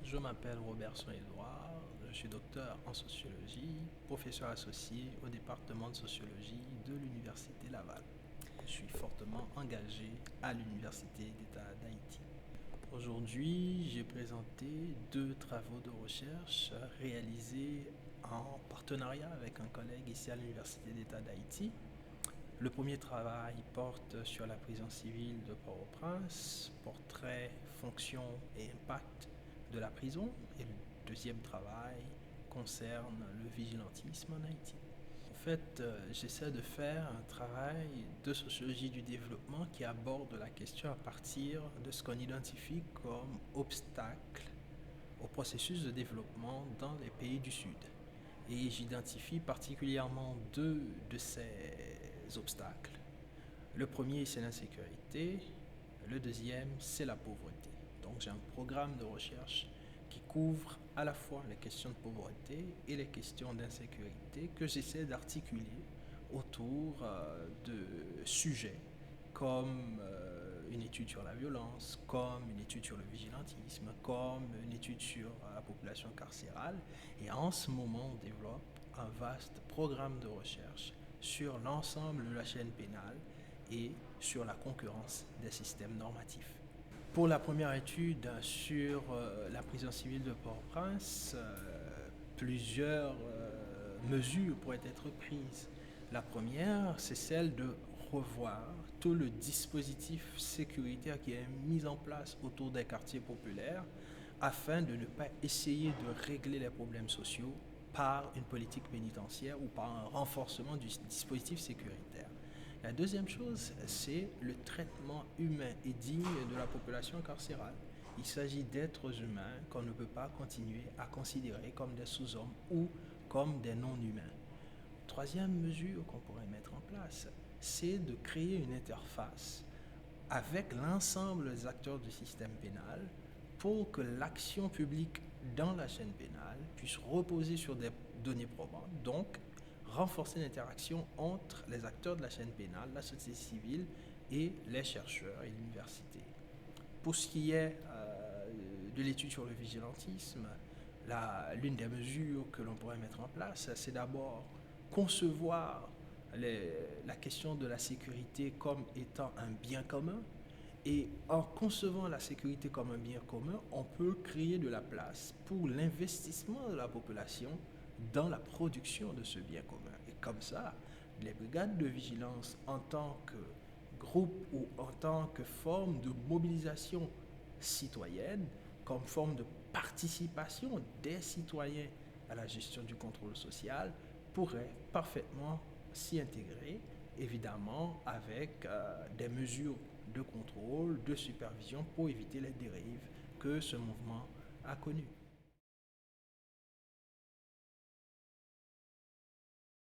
Je m'appelle Robertson Edouard, je suis docteur en sociologie, professeur associé au département de sociologie de l'Université Laval. Je suis fortement engagé à l'Université d'État d'Haïti. Aujourd'hui, j'ai présenté deux travaux de recherche réalisés en partenariat avec un collègue ici à l'Université d'État d'Haïti. Le premier travail porte sur la prison civile de Port-au-Prince, portrait, fonction et impact de la prison. Et le deuxième travail concerne le vigilantisme en Haïti. En fait, j'essaie de faire un travail de sociologie du développement qui aborde la question à partir de ce qu'on identifie comme obstacle au processus de développement dans les pays du Sud. Et j'identifie particulièrement deux de ces obstacles. Le premier, c'est l'insécurité. Le deuxième, c'est la pauvreté. Donc j'ai un programme de recherche qui couvre à la fois les questions de pauvreté et les questions d'insécurité que j'essaie d'articuler autour de sujets comme une étude sur la violence, comme une étude sur le vigilantisme, comme une étude sur la population carcérale. Et en ce moment, on développe un vaste programme de recherche sur l'ensemble de la chaîne pénale et sur la concurrence des systèmes normatifs. Pour la première étude sur la prison civile de Port-au-Prince, plusieurs mesures pourraient être prises. La première, c'est celle de revoir tout le dispositif sécuritaire qui est mis en place autour des quartiers populaires afin de ne pas essayer de régler les problèmes sociaux par une politique pénitentiaire ou par un renforcement du dispositif sécuritaire. La deuxième chose, c'est le traitement humain et digne de la population carcérale. Il s'agit d'êtres humains qu'on ne peut pas continuer à considérer comme des sous-hommes ou comme des non-humains. Troisième mesure qu'on pourrait mettre en place, c'est de créer une interface avec l'ensemble des acteurs du système pénal pour que l'action publique dans la chaîne pénale puisse reposer sur des données probantes, donc renforcer l'interaction entre les acteurs de la chaîne pénale, la société civile et les chercheurs et l'université. Pour ce qui est de l'étude sur le vigilantisme, l'une des mesures que l'on pourrait mettre en place, c'est d'abord concevoir la question de la sécurité comme étant un bien commun. Et en concevant la sécurité comme un bien commun, on peut créer de la place pour l'investissement de la population dans la production de ce bien commun. Et comme ça, les brigades de vigilance en tant que groupe ou en tant que forme de mobilisation citoyenne, comme forme de participation des citoyens à la gestion du contrôle social, pourraient parfaitement s'y intégrer, évidemment avec des mesures de contrôle, de supervision pour éviter les dérives que ce mouvement a connues.